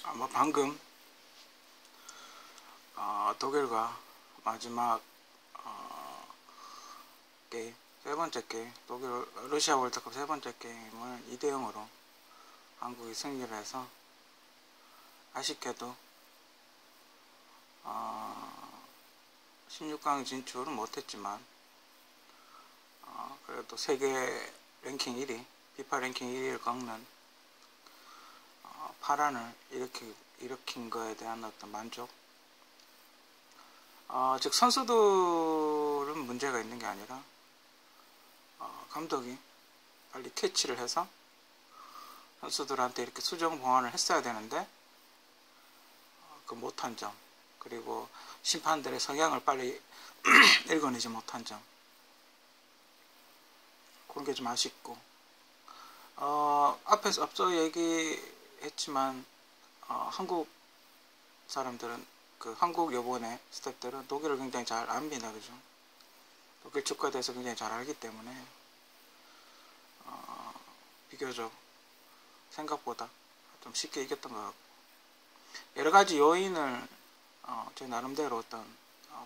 아마 방금 독일과 마지막 게임, 세 번째 게임, 독일 러시아 월드컵 세 번째 게임을 2대 0으로 한국이 승리를 해서 아쉽게도 16강 진출은 못했지만 그래도 세계 랭킹 1위, FIFA 랭킹 1위를 꺾는 파란을 일으킨 거에 대한 어떤 만족, 즉 선수들은 문제가 있는 게 아니라 감독이 빨리 캐치를 해서 선수들한테 이렇게 수정 보완을 했어야 되는데 그 못한 점, 그리고 심판들의 성향을 빨리 읽어내지 못한 점, 그런 게 좀 아쉽고, 앞서 얘기했지만 한국 사람들은, 그 한국 여본의 스태프들은 독일을 굉장히 잘 압니다. 그죠? 독일 축구에 대해서 굉장히 잘 알기 때문에 비교적 생각보다 좀 쉽게 이겼던 것 같고, 여러 가지 요인을 제 나름대로 어떤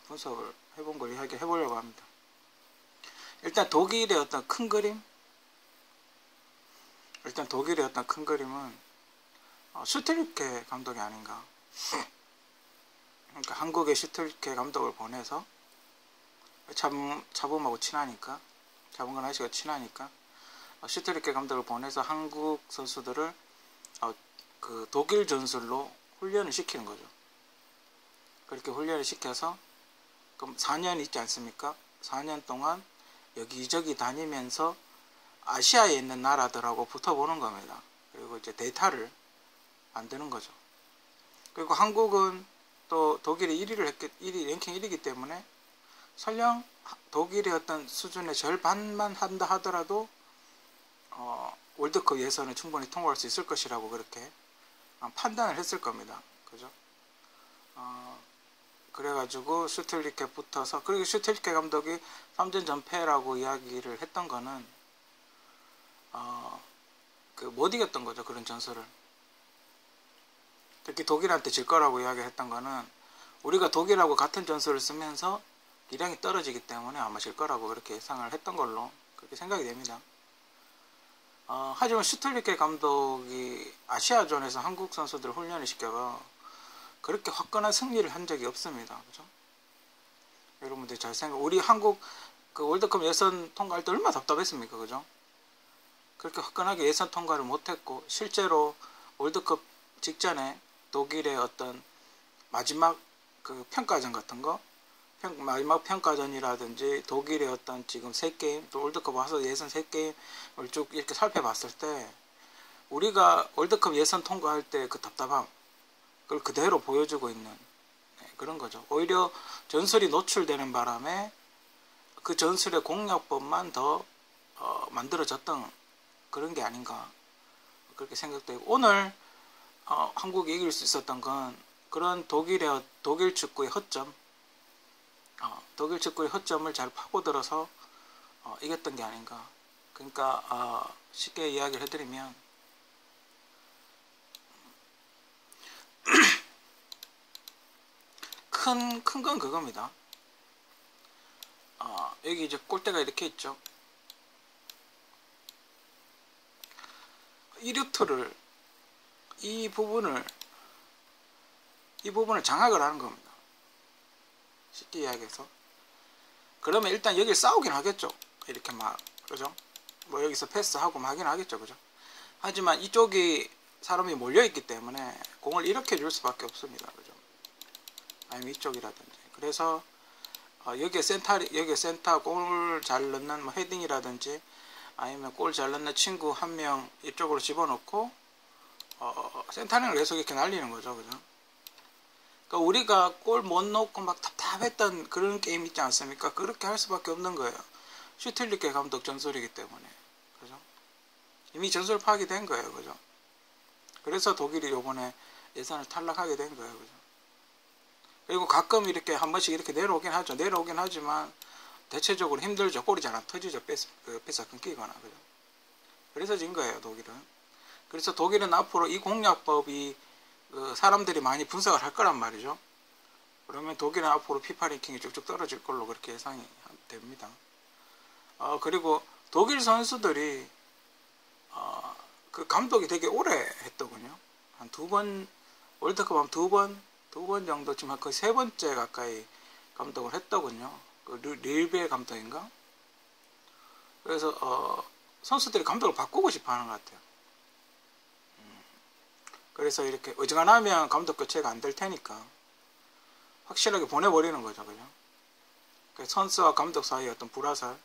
분석을 해본 걸 이야기 해보려고 합니다. 일단 독일의 어떤 큰 그림은 슈틸리케 감독이 아닌가. 그러니까 한국의 슈틸리케 감독을 보내서 차범하고 친하니까, 차범근 아저씨가 친하니까 슈틸리케 감독을 보내서 한국 선수들을 그 독일 전술로 훈련을 시키는 거죠. 그렇게 훈련을 시켜서 그럼 4년 있지 않습니까? 4년 동안 여기저기 다니면서 아시아에 있는 나라들하고 붙어보는 겁니다. 그리고 이제 데이터를 만드는 거죠. 그리고 한국은 또 독일이 랭킹 1위이기 때문에 설령 독일의 어떤 수준의 절반만 한다 하더라도 월드컵 예선을 충분히 통과할 수 있을 것이라고 그렇게 판단을 했을 겁니다. 그죠? 그래가지고 슈틸리케 붙어서, 그리고 슈틸리케 감독이 3전 전패라고 이야기를 했던 거는 못 이겼던 거죠. 그런 전술을. 특히 독일한테 질 거라고 이야기했던 거는 우리가 독일하고 같은 전술을 쓰면서 기량이 떨어지기 때문에 아마 질 거라고 그렇게 예상을 했던 걸로 그렇게 생각이 됩니다. 하지만 슈틸리케 감독이 아시아존에서 한국 선수들을 훈련을 시켜서 그렇게 화끈한 승리를 한 적이 없습니다. 그죠? 여러분들 잘 우리 한국 그 월드컵 예선 통과할 때 얼마나 답답했습니까? 그죠? 그렇게 화끈하게 예선 통과를 못했고, 실제로 월드컵 직전에 독일의 어떤 마지막 그 평가전 같은 거, 마지막 평가전이라든지 독일의 어떤 지금 3게임, 또 월드컵 와서 예선 3게임을 쭉 이렇게 살펴봤을 때 우리가 월드컵 예선 통과할 때 그 답답함, 그걸 그대로 보여주고 있는 그런 거죠. 오히려 전술이 노출되는 바람에 그 전술의 공략법만 더 만들어졌던 그런 게 아닌가 그렇게 생각되고, 오늘 한국이 이길 수 있었던 건 그런 독일 축구의 허점, 독일 축구의 허점을 잘 파고들어서 이겼던 게 아닌가. 그러니까 쉽게 이야기를 해드리면 큰 건 그겁니다. 여기 이제 골대가 이렇게 있죠. 이 루트를, 이 부분을 장악을 하는 겁니다. 쉽게 이야기해서. 그러면 일단 여기 싸우긴 하겠죠. 이렇게 막, 그죠? 뭐 여기서 패스하고 막 하긴 하겠죠. 그죠? 하지만 이쪽이 사람이 몰려있기 때문에 공을 이렇게 줄 수밖에 없습니다. 그죠? 아니면 이쪽이라든지. 그래서 여기에 센터 골을 잘 넣는 뭐 헤딩이라든지, 아니면 골 잘 넣는 친구 한 명 이쪽으로 집어넣고 센터링을 계속 이렇게 날리는 거죠. 그죠? 그러니까 우리가 골 못 넣고 막 답답했던 그런 게임 있지 않습니까? 그렇게 할 수밖에 없는 거예요. 슈틸리케 감독 전술이기 때문에. 그죠? 이미 전술 파악이 된 거예요. 그죠? 그래서 독일이 요번에 예선을 탈락하게 된 거예요. 그죠? 그리고 가끔 이렇게 한 번씩 이렇게 내려오긴 하지만 대체적으로 힘들죠. 골이 잘 안 터지죠. 패스가 끊기거나. 그죠? 그래서 진 거예요. 독일은. 그래서 독일은 앞으로 이 공략법이 그 사람들이 많이 분석을 할 거란 말이죠. 그러면 독일은 앞으로 피파 랭킹이 쭉쭉 떨어질 걸로 그렇게 예상이 됩니다. 그리고 독일 선수들이 그 감독이 되게 오래 했더군요. 한 2번, 월드컵 한 2번 정도, 지금 거의 3번째 가까이 감독을 했더군요. 그 릴베 감독인가? 그래서 선수들이 감독을 바꾸고 싶어 하는 것 같아요. 그래서 이렇게 어지간하면 감독 교체가 안 될 테니까 확실하게 보내버리는 거죠. 그죠? 선수와 감독 사이의 어떤 불화살,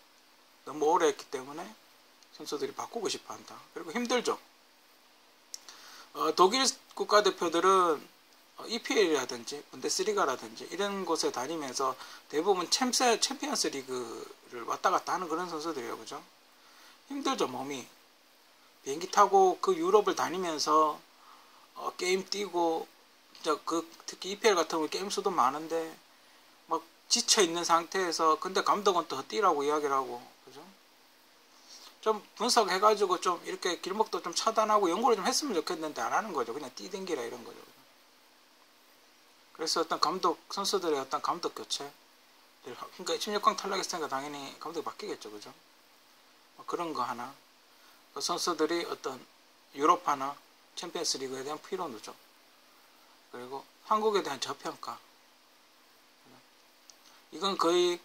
너무 오래 했기 때문에 선수들이 바꾸고 싶어 한다. 그리고 힘들죠. 독일 국가대표들은 EPL이라든지 분데스리가라든지 이런 곳에 다니면서 대부분 챔피언스 리그를 왔다 갔다 하는 그런 선수들이에요. 그죠? 힘들죠. 몸이. 비행기 타고 그 유럽을 다니면서 게임 뛰고, 특히 EPL 같은 경우 게임 수도 많은데 막 지쳐 있는 상태에서, 근데 감독은 또 뛰라고 이야기를 하고, 그죠? 좀 분석해가지고 좀 이렇게 길목도 좀 차단하고 연구를 좀 했으면 좋겠는데 안 하는 거죠. 그냥 뛰댕기라 이런 거죠. 그래서 어떤 선수들의 어떤 감독 교체, 그러니까 16강 탈락했으니까 당연히 감독이 바뀌겠죠. 그죠? 그런 거 하나. 선수들이 어떤 유럽파나 챔피언스 리그에 대한 피로누죠. 그리고 한국에 대한 저평가. 이건 거의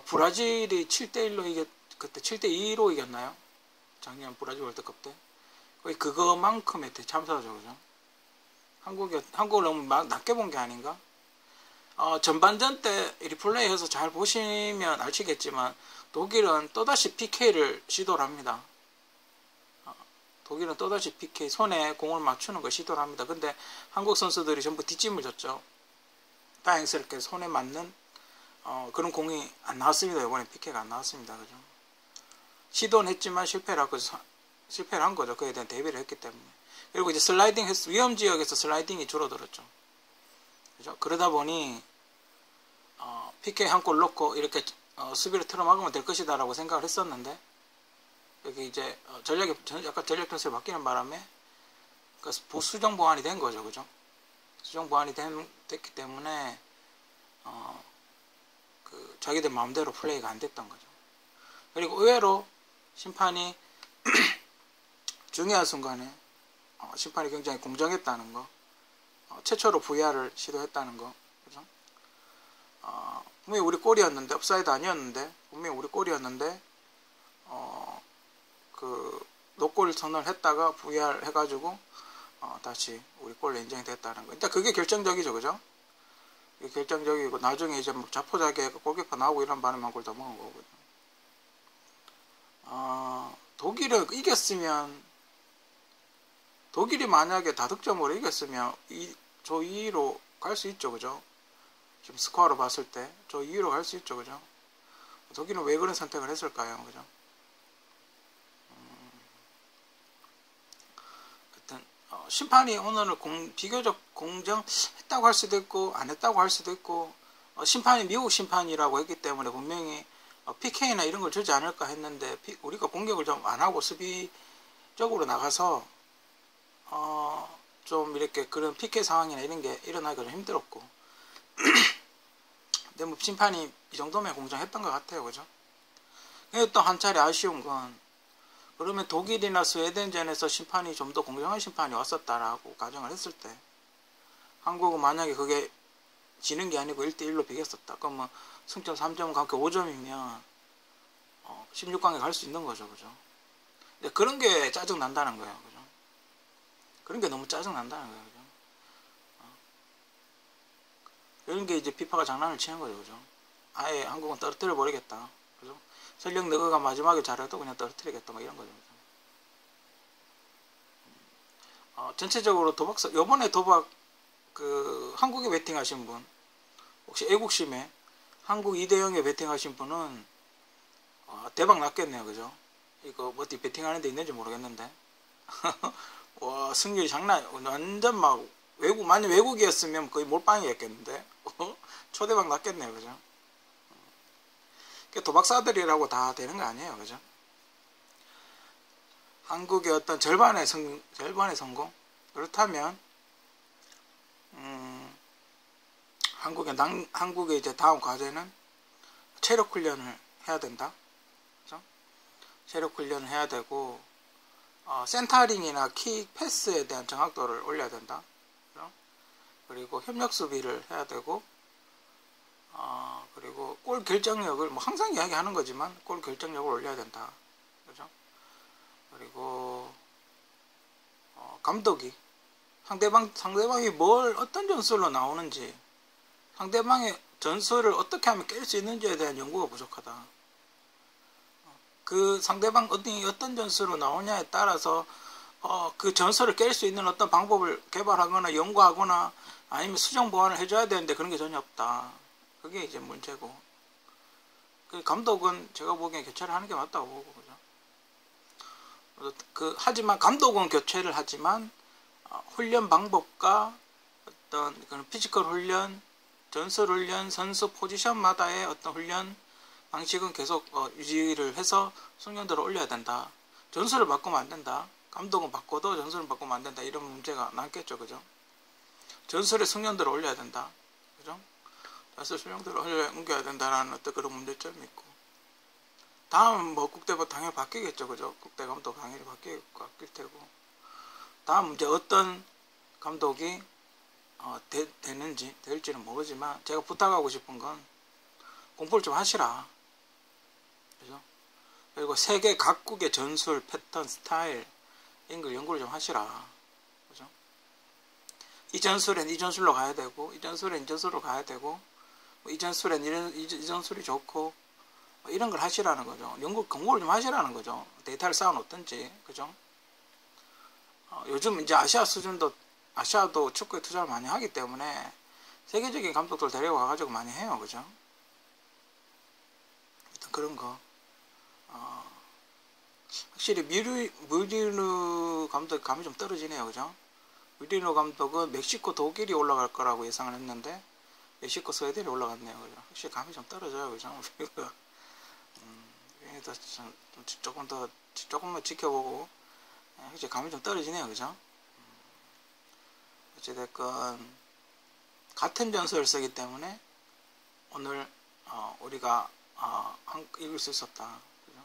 브라질이 7대1로 그때 7대2로 이겼나요? 작년 브라질 월드컵 때. 거의 그거만큼의 대참사죠. 그죠? 한국을 너무 낮게 본 게 아닌가? 전반전 때 리플레이해서 잘 보시면 아시겠지만 독일은 또다시 PK를 시도를 합니다. 독일은 또다시 PK, 손에 공을 맞추는 걸 시도를 합니다. 근데 한국 선수들이 전부 뒷짐을 졌죠. 다행스럽게 손에 맞는 그런 공이 안 나왔습니다. 이번에 PK가 안 나왔습니다. 그죠? 시도는 했지만 실패를 한 거죠. 그에 대한 대비를 했기 때문에. 그리고 이제 위험 지역에서 슬라이딩이 줄어들었죠. 그죠? 그러다 보니 PK 한 골 넣고 이렇게 수비를 틀어막으면 될 것이다라고 생각을 했었는데, 여기 이제 약간 전략 변수가 바뀌는 바람에 수정 보완이 된 거죠. 그죠? 수정 보완이 됐기 때문에 자기들 마음대로 플레이가 안 됐던 거죠. 그리고 의외로 심판이 중요한 순간에 심판이 굉장히 공정했다는 거, 최초로 VR을 시도했다는 거, 그죠? 분명히 우리 골이었는데, 업사이드 아니었는데, 분명히 우리 골이었는데, 노골 선언을 했다가 VR 해가지고, 다시 우리 골로 인정이 됐다는 거. 일단 그게 결정적이죠, 그죠? 그게 결정적이고, 나중에 이제 뭐 자포자기에 골키퍼 나오고 이런 바람에 한 골 더 먹은 거거든요. 독일을 이겼으면, 독일이 만약에 다득점으로 이겼으면 저 2위로 갈 수 있죠. 그죠? 지금 스코어로 봤을 때 저 2위로 갈 수 있죠. 그죠? 독일은 왜 그런 선택을 했을까요? 그죠? 하여튼 심판이 오늘은 비교적 공정했다고 할 수도 있고 안 했다고 할 수도 있고, 심판이 미국 심판이라고 했기 때문에 분명히 PK나 이런 걸 주지 않을까 했는데, 우리가 공격을 좀 안 하고 수비적으로 나가서 좀 이렇게 그런 PK 상황이나 이런 게 일어나기가 좀 힘들었고 근데 뭐 심판이 이 정도면 공정했던 것 같아요. 그죠? 근데 또 한 차례 아쉬운 건, 그러면 독일이나 스웨덴전에서 심판이 좀 더 공정한 심판이 왔었다라고 가정을 했을 때, 한국은 만약에 그게 지는 게 아니고 1대1로 비겼었다. 그러면 승점 3점 각각 5점이면 16강에 갈 수 있는 거죠. 그죠? 근데 그런 게 짜증 난다는 거예요. 그죠? 그런 게 너무 짜증 난다는 거예요. 그죠? 이런 게 이제 피파가 장난을 치는 거죠. 그죠? 아예 한국은 떨어뜨려 버리겠다. 그죠? 설령 너가 마지막에 잘해도 그냥 떨어뜨리겠다. 뭐 이런 거죠. 전체적으로 요번에 도박, 한국에 베팅 하신 분, 혹시 애국심에 한국 2대0에 베팅 하신 분은, 대박 났겠네요. 그죠? 이거 어디 베팅 하는 데 있는지 모르겠는데. 와, 승률이 완전 막, 만약 외국이었으면 거의 몰빵이었겠는데. 초대박 났겠네요. 그죠? 도박사들이라고 다 되는 거 아니에요. 그죠? 한국의 어떤 절반의 성공? 그렇다면 한국의 이제 다음 과제는 체력 훈련을 해야 된다. 그죠? 체력 훈련을 해야 되고, 센터링이나 킥 패스에 대한 정확도를 올려야 된다. 그죠? 그리고 협력 수비를 해야 되고, 그리고 골 결정력을 뭐 항상 이야기하는 거지만 골 결정력을 올려야 된다. 그죠? 그리고 감독이 상대방이 어떤 전술로 나오는지, 상대방의 전술을 어떻게 하면 깰 수 있는지에 대한 연구가 부족하다. 그 상대방 어떤 전술로 나오냐에 따라서 그 전술을 깰 수 있는 어떤 방법을 개발하거나 연구하거나 아니면 수정 보완을 해줘야 되는데 그런 게 전혀 없다. 그게 이제 문제고. 그 감독은 제가 보기엔 교체를 하는 게 맞다고 보고, 그죠? 하지만 감독은 교체를 하지만 훈련 방법과 어떤 그런 피지컬 훈련, 전술 훈련, 선수 포지션마다의 어떤 훈련 방식은 계속 유지를 해서 숙련도를 올려야 된다. 전술을 바꾸면 안 된다. 감독은 바꿔도 전술을 바꾸면 안 된다. 이런 문제가 남겠죠, 그죠? 전술의 숙련도를 올려야 된다, 그죠? 전술 숙련도를 옮겨야 된다라는 어떤 그런 문제점이 있고, 다음 뭐 국대부 당연히 바뀌겠죠, 그죠? 국대 감독 당연히 바뀔 테고, 다음 이제 어떤 감독이 될지는 모르지만 제가 부탁하고 싶은 건 공부를 좀 하시라. 그죠? 그리고 세계 각국의 전술, 패턴, 스타일 이런 걸 연구를 좀 하시라. 그죠? 이 전술엔 이 전술로 가야 되고, 이 전술엔 이 전술로 가야 되고, 이 전술엔 이 전술이 좋고, 이런 걸 하시라는 거죠. 공부를 좀 하시라는 거죠. 데이터를 쌓아놓든지, 그죠? 요즘 이제 아시아도 축구에 투자를 많이 하기 때문에 세계적인 감독들 데리고 와가지고 많이 해요, 그죠? 그런 거. 확실히 무리누 감독 감이 좀 떨어지네요, 그죠? 무리누 감독은 멕시코, 독일이 올라갈 거라고 예상을 했는데 멕시코, 스웨덴이 올라갔네요, 그죠? 확실히 감이 좀 떨어져요, 그죠? 조금만 지켜보고, 확실히 감이 좀 떨어지네요, 그죠? 어찌됐건 같은 전술을 쓰기 때문에 오늘 우리가 이길 수 있었다. 그죠?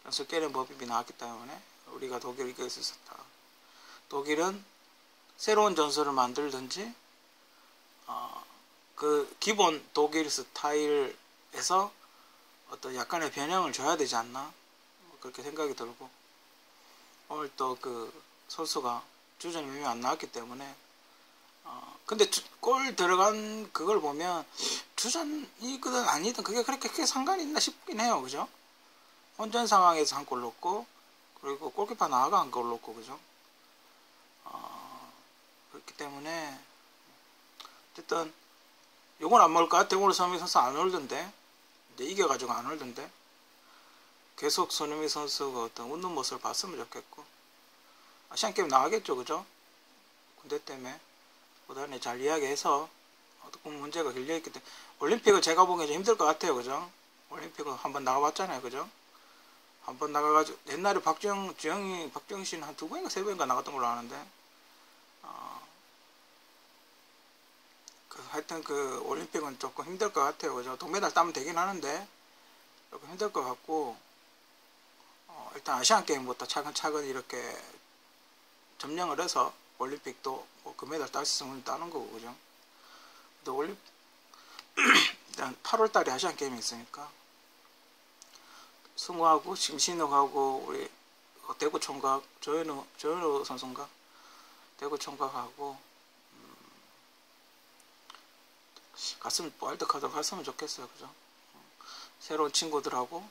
전술 깨는 법이 나왔기 때문에 우리가 독일을 이길 수 있었다. 독일은 새로운 전술을 만들든지 그 기본 독일 스타일에서 어떤 약간의 변형을 줘야 되지 않나, 그렇게 생각이 들고, 오늘 또 그 선수가 주전이 몇 명 안 나왔기 때문에 근데 골 들어간 그걸 보면 주전이거든 아니든 그게 그렇게 크게 상관이 있나 싶긴 해요, 그죠? 혼전 상황에서 한 골 넣고, 그리고 골키퍼 나와가 한 골 넣고, 그죠? 그렇기 때문에 어쨌든 요건 안 먹을 것 같아. 오늘 손흥민 선수 안 올던데, 이제 이겨가지고 안 올던데, 계속 손흥민 선수가 어떤 웃는 모습을 봤으면 좋겠고, 아시안게임 나가겠죠, 그죠? 군대 때문에 보다는 잘 이야기해서 어떤 문제가 걸려있기 때문에 올림픽은 제가 보기엔 좀 힘들 것 같아요, 그죠? 올림픽은 한번 나가봤잖아요, 그죠? 한번 나가가지고 옛날에 박주영 씨는 한 2번인가 3번인가 나갔던 걸로 아는데, 하여튼 그 올림픽은 조금 힘들 것 같아요, 그죠? 동메달 따면 되긴 하는데 조금 힘들 것 같고, 일단 아시안 게임부터 차근차근 이렇게 점령을 해서 올림픽도 뭐 금메달 딸 수 있으면 따는 거고, 그죠? 또 일단 8월달에 아시안 게임이 있으니까 승우하고 심신욱하고 우리 대구 총각 조현우 선수인가, 대구 총각하고 와일드카드 갔으면 좋겠어요, 그죠? 새로운 친구들하고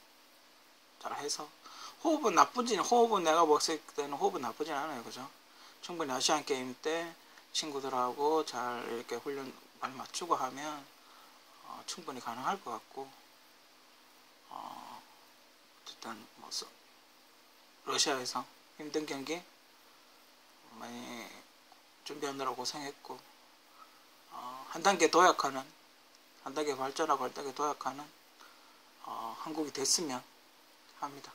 잘 해서 호흡은 내가 봤을 때는 호흡은 나쁘진 않아요, 그죠? 충분히 아시안 게임 때 친구들하고 잘 이렇게 훈련 많이 맞추고 하면 충분히 가능할 것 같고, 어쨌든 뭐 러시아에서 힘든 경기 많이 준비하느라 고생했고, 한 단계 발전하고 한 단계 도약하는 한국이 됐으면 합니다.